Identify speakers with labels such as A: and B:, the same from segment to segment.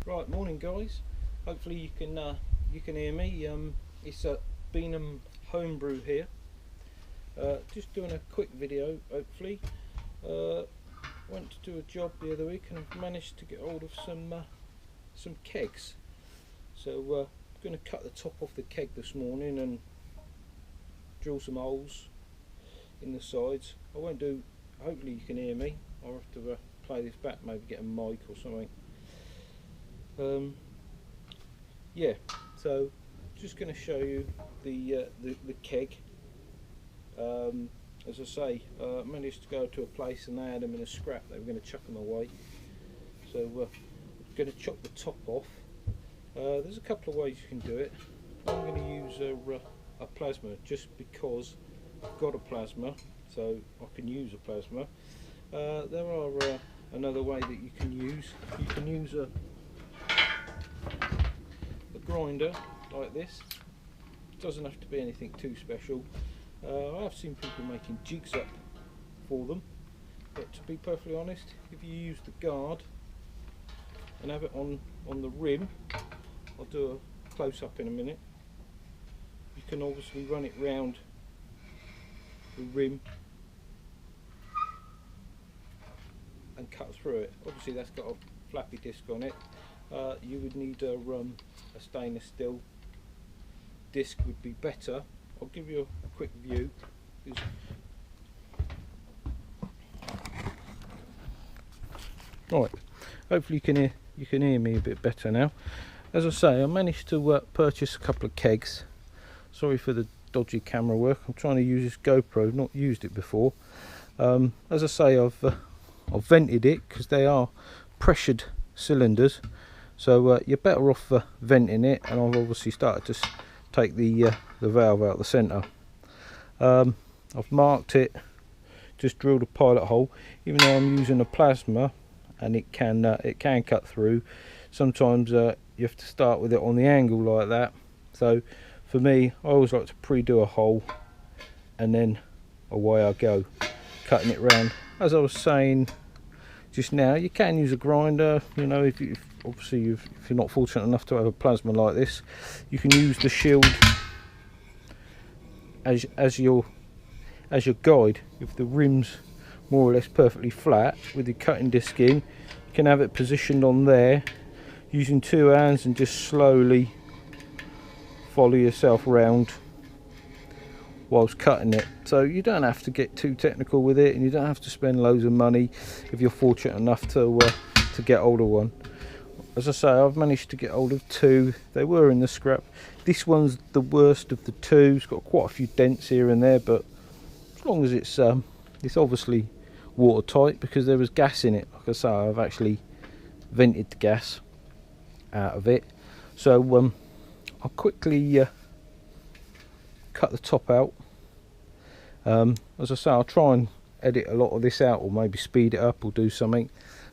A: Right, morning guys. Hopefully you can hear me. It's a Beanham homebrew here. Just doing a quick video. Hopefully, went to do a job the other week and I've managed to get hold of some kegs. So I'm going to cut the top off the keg this morning and drill some holes in the sides. I won't do. Hopefully you can hear me. I'll have to play this back, maybe get a mic or something. Yeah, so just going to show you the keg. As I say, managed to go to a place and they had them in a scrap. They were going to chuck them away, so I'm going to chop the top off. There's a couple of ways you can do it. I'm going to use a plasma just because I've got a plasma, so I can use a plasma. There are another way that you can use. You can use a grinder like this. It doesn't have to be anything too special. I have seen people making jigs up for them, but to be perfectly honest, if you use the guard and have it on the rim, I'll do a close-up in a minute. You can obviously run it round the rim and cut through it. Obviously that's got a flappy disc on it. You would need a stainless steel disc would be better. I'll give you a quick view. Right, hopefully you can hear me a bit better now. As I say, I managed to purchase a couple of kegs. Sorry for the dodgy camera work. I'm trying to use this GoPro. I've not used it before. As I say, I've vented it because they are pressured cylinders. So you're better off venting it, and I've obviously started to take the valve out of the centre. I've marked it, just drilled a pilot hole. Even though I'm using a plasma and it can cut through, sometimes you have to start with it on the angle like that. So for me, I always like to pre-do a hole and then away I go, cutting it round. As I was saying just now, you can use a grinder. You know, if you're not fortunate enough to have a plasma like this, you can use the shield as your guide. If the rim's more or less perfectly flat with your cutting disc in, you can have it positioned on there using two hands and just slowly follow yourself round whilst cutting it. So you don't have to get too technical with it, and you don't have to spend loads of money if you're fortunate enough to get hold of one. As I say, I've managed to get hold of two. They were in the scrap. This one's the worst of the two. It's got quite a few dents here and there, but as long as it's obviously watertight, because there was gas in it. Like I say, I've actually vented the gas out of it. So I'll quickly cut the top out. As I say, I'll try and edit a lot of this out, or maybe speed it up or do something.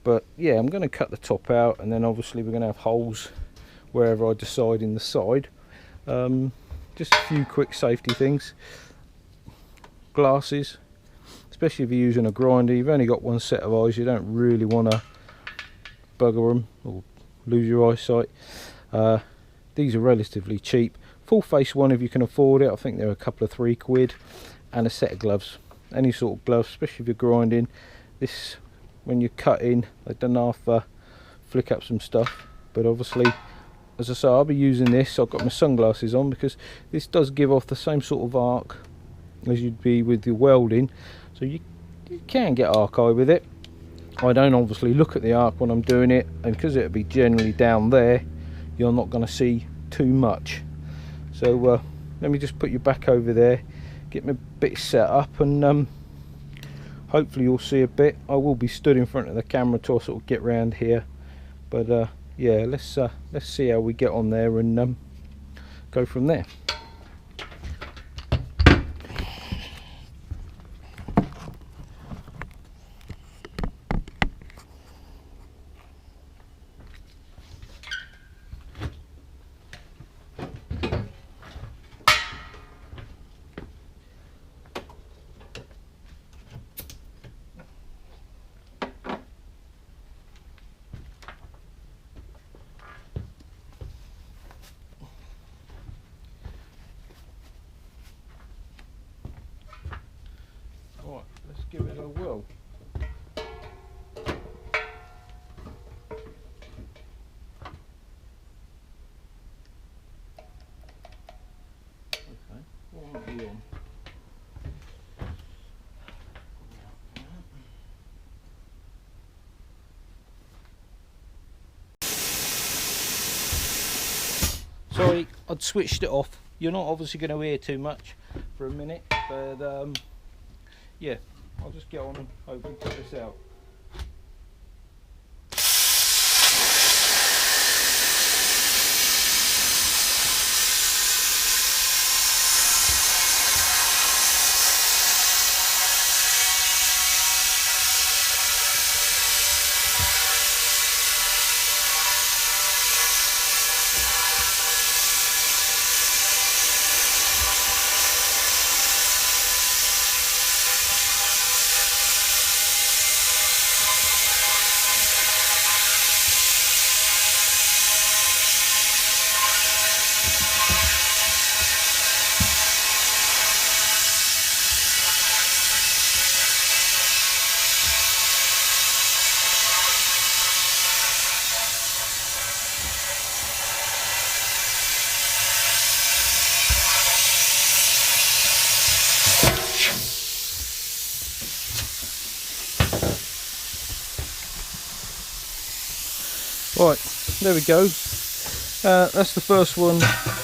A: But yeah, I'm going to cut the top out, and then obviously we're going to have holes wherever I decide in the side. Just a few quick safety things. Glasses, especially if you're using a grinder, you've only got one set of eyes. You don't really want to bugger them or lose your eyesight. These are relatively cheap. Full face one if you can afford it. I think they're a couple of £3, and a set of gloves. Any sort of gloves, especially if you're grinding. This, when you're cutting, they don't half flick up some stuff. But obviously, as I say, I'll be using this. I've got my sunglasses on because this does give off the same sort of arc as you'd be with your welding. So you can get arc eye with it. I don't obviously look at the arc when I'm doing it, and because it'll be generally down there, you're not going to see too much. So let me just put you back over there, get my bit set up, and hopefully you'll see a bit. I will be stood in front of the camera to sort of get round here, but yeah, let's see how we get on there and go from there. give it a whirl. Okay, what are we on? Sorry, I'd switched it off. You're not obviously going to hear too much for a minute, but yeah, I'll just get on and hopefully cut this out. Right, there we go. That's the first one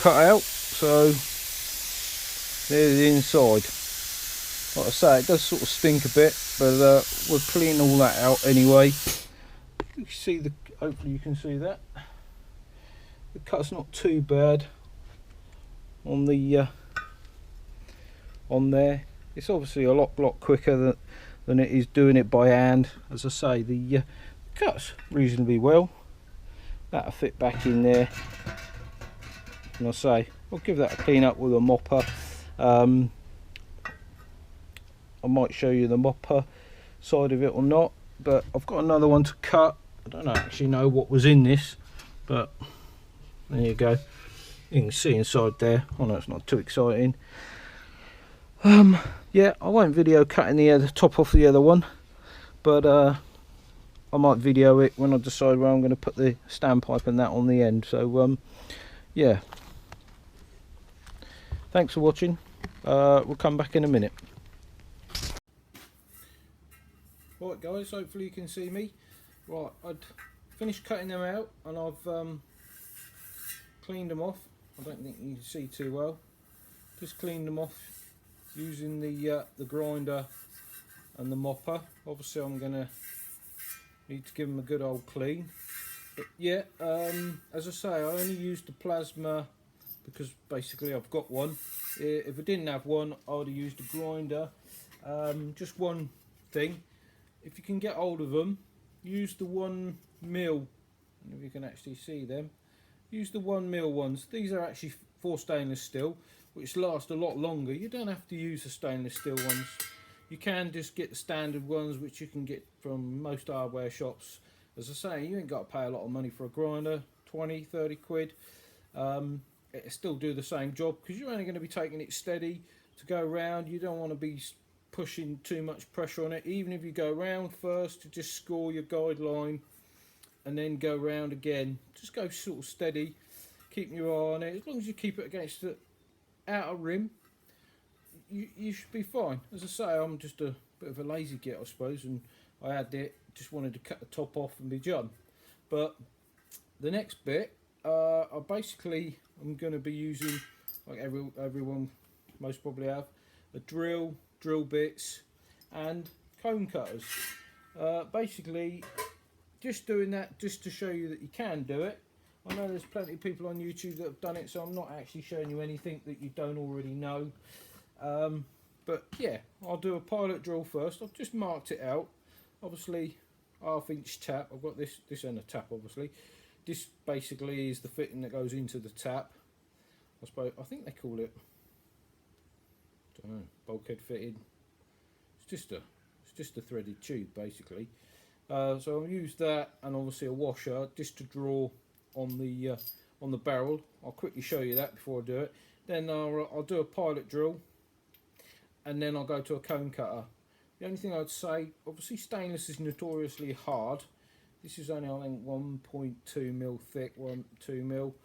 A: cut out, so there's the inside. Like I say, it does sort of stink a bit, but we're cleaning all that out anyway. You can see hopefully you can see that. The cut's not too bad on the on there. It's obviously a lot quicker than it is doing it by hand. As I say, the cut's reasonably well. That'll fit back in there, and I say I'll give that a clean up with a mopper. I might show you the mopper side of it or not, but I've got another one to cut. I don't actually know what was in this, but there you go. You can see inside there. Oh no, it's not too exciting. Yeah, I won't video cutting the top off the other one, but I might video it when I decide where I'm going to put the standpipe and that on the end. So yeah, thanks for watching. We'll come back in a minute. Right guys, hopefully you can see me. Right, I'd finished cutting them out and I've cleaned them off. I don't think you can see too well. Just cleaned them off using the grinder and the mopper. Obviously I'm going to need to give them a good old clean. But yeah, as I say, I only used the plasma because basically I've got one. If I didn't have one, I would have used a grinder. Just one thing, if you can get hold of them, use the 1 mil. If you can actually see them, use the 1 mil ones. These are actually for stainless steel, which last a lot longer. You don't have to use the stainless steel ones. You can just get the standard ones, which you can get from most hardware shops. As I say, you ain't got to pay a lot of money for a grinder, 20, 30 quid. It'll still do the same job because you're only going to be taking it steady to go around. You don't want to be pushing too much pressure on it. Even if you go around first, to just score your guideline and then go round again. Just go sort of steady, keep your eye on it. As long as you keep it against the outer rim, you should be fine. As I say, I'm just a bit of a lazy git, I suppose, and I had it, just wanted to cut the top off and be done. But the next bit, I'm going to be using, like everyone most probably have, a drill bits and cone cutters. Basically just doing that just to show you that you can do it. I know there's plenty of people on YouTube that have done it, so I'm not actually showing you anything that you don't already know. But yeah, I'll do a pilot drill first. I've just marked it out. Obviously, 1/2 inch tap. I've got this and a tap. Obviously, this basically is the fitting that goes into the tap. I think they call it, I don't know, bulkhead fitting. It's just a threaded tube basically. So I'll use that and obviously a washer just to draw on the barrel. I'll quickly show you that before I do it. Then I'll do a pilot drill, and then I'll go to a cone cutter. The only thing I'd say, obviously stainless is notoriously hard. This is only, I think, 1.2 mil thick, 2 mil.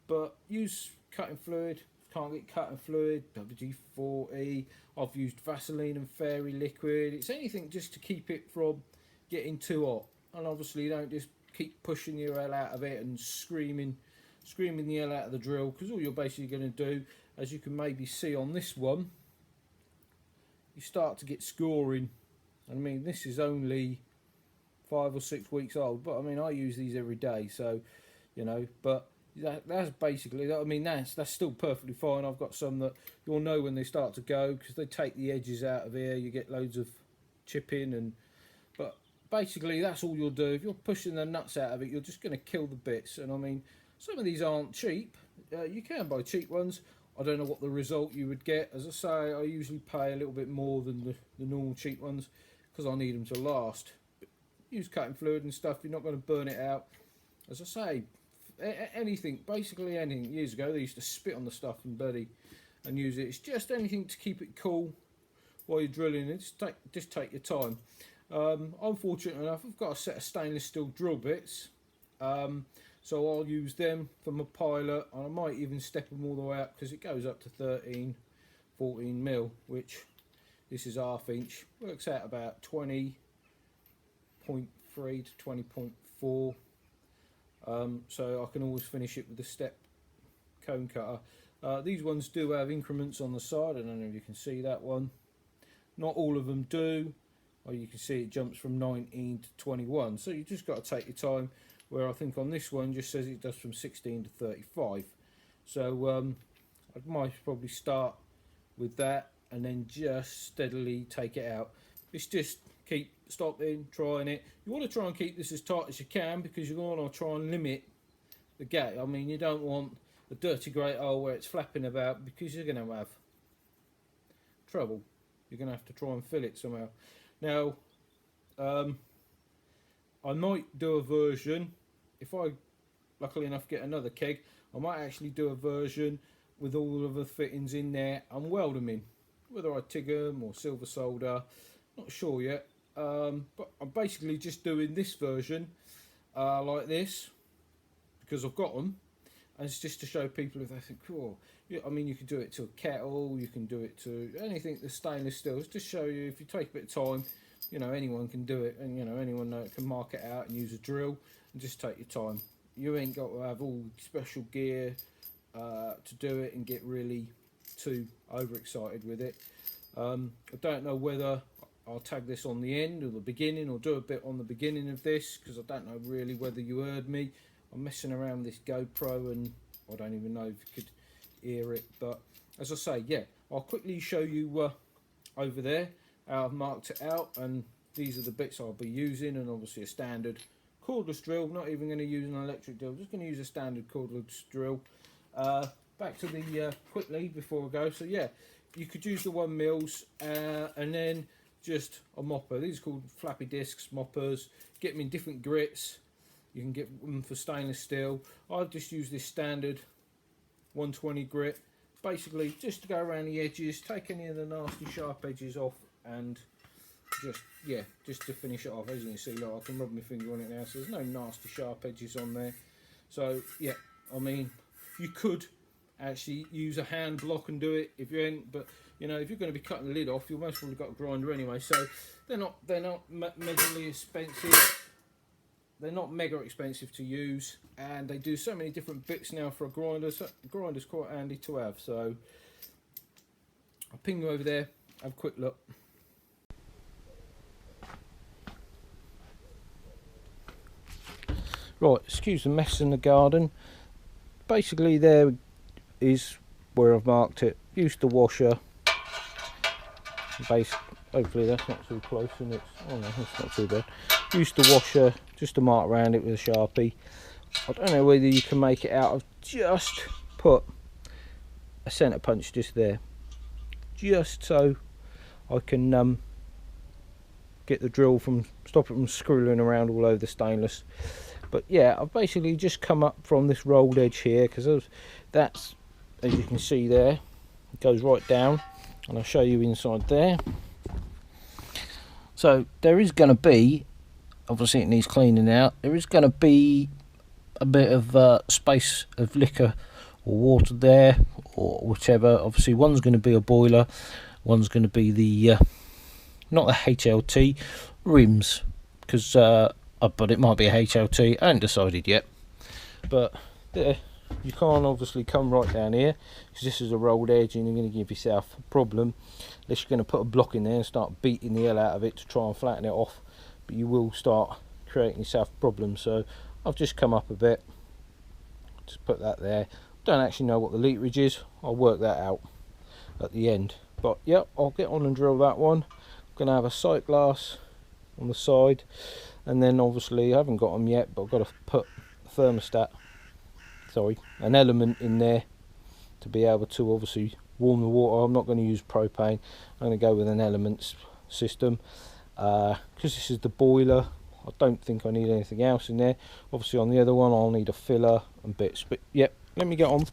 A: But use cutting fluid. Can't get cutting fluid, WD-40. I've used Vaseline and fairy liquid. It's anything just to keep it from getting too hot. And obviously you don't just keep pushing the hell out of it and screaming the hell out of the drill, because all you're basically going to do, as you can maybe see on this one, you start to get scoring. I mean, this is only 5 or 6 weeks old, but I mean, I use these every day, so you know. But that's basically, I mean, that's still perfectly fine. I've got some that you'll know when they start to go, because they take the edges out of here. You get loads of chipping, and but basically that's all you'll do. If you're pushing the nuts out of it, you're just going to kill the bits. And I mean, some of these aren't cheap. You can buy cheap ones. I don't know what the result you would get. As I say, I usually pay a little bit more than the normal cheap ones, because I need them to last. But use cutting fluid and stuff, you're not going to burn it out. As I say, anything, basically anything. Years ago they used to spit on the stuff and use it. It's just anything to keep it cool while you're drilling it. Just take your time. I'm fortunate enough, I've got a set of stainless steel drill bits, so I'll use them for my pilot, and I might even step them all the way up, because it goes up to 13, 14 mil, which this is ½ inch, works out about 20.3 to 20.4. So I can always finish it with a step cone cutter. These ones do have increments on the side. I don't know if you can see that one. Not all of them do. Or you can see it jumps from 19 to 21. So you just got to take your time. Where I think on this one just says it does from 16 to 35. So I might probably start with that and then just steadily take it out. It's just keep stopping, trying it. You want to try and keep this as tight as you can, because you're going to try and limit the gap. I mean, you don't want a dirty great hole where it's flapping about, because you're going to have trouble. You're going to have to try and fill it somehow. Now, I might do a version, if I luckily enough get another keg, I might actually do a version with all of the fittings in there and weld them in. Whether I TIG them or silver solder, not sure yet. But I'm basically just doing this version like this, because I've got them, and it's just to show people if they think, cool. Yeah, I mean, you can do it to a kettle, you can do it to anything that's stainless steel. It's just show you, if you take a bit of time, you know, anyone can do it, and you know, anyone can mark it out and use a drill, and just take your time. You ain't got to have all special gear to do it and get really too overexcited with it. I don't know whether I'll tag this on the end or the beginning, or do a bit on the beginning of this, because I don't know really whether you heard me. I'm messing around with this GoPro and I don't even know if you could hear it, but as I say, yeah, I'll quickly show you over there how I've marked it out, and these are the bits I'll be using, and obviously a standard cordless drill. Not even going to use an electric drill, just going to use a standard cordless drill. Back to the quickly before I go. So yeah, you could use the 1 mils and then just a mopper. These are called flappy discs moppers. Get them in different grits. You can get them for stainless steel. I've just used this standard 120 grit, basically just to go around the edges, take any of the nasty sharp edges off, and just, yeah, just to finish it off. As you can see, look, I can rub my finger on it now, so there's no nasty sharp edges on there. So yeah, I mean, you could actually use a hand block and do it if you ain't, but you know, if you're going to be cutting the lid off, you've most probably got a grinder anyway, so they're not majorly expensive. They're not mega expensive to use, and they do so many different bits now for a grinder. So the grinder's quite handy to have. So I'll ping you over there, have a quick look. Right, excuse the mess in the garden. Basically there is where I've marked it. Used the washer. Hopefully that's not too close, and it's, oh no, that's not too bad. Used the washer just to mark around it with a Sharpie. I don't know whether you can make it out. I've just put a centre punch just there, just so I can get the drill from, stop it from screwing around all over the stainless. But yeah, I've basically just come up from this rolled edge here, because that's, as you can see there, it goes right down, and I'll show you inside there. So there is going to be, obviously it needs cleaning out, there is going to be a bit of space of liquor or water there, or whichever. Obviously one's going to be a boiler, one's going to be the not the HLT rims, because but it might be a HLT, I haven't decided yet. But there, you can't obviously come right down here because this is a rolled edge and you're going to give yourself a problem unless you're going to put a block in there and start beating the hell out of it to try and flatten it off. But you will start creating yourself problems. So I've just come up a bit, just put that there. Don't actually know what the literage is, I'll work that out at the end. But yeah, I'll get on and drill that one. I'm going to have a sight glass on the side, and then obviously I haven't got them yet, but I've got to put an element in there to be able to obviously warm the water. I'm not going to use propane, I'm going to go with an elements system because this is the boiler. I don't think I need anything else in there. Obviously on the other one I'll need a filler and bits, but yep, let me get on.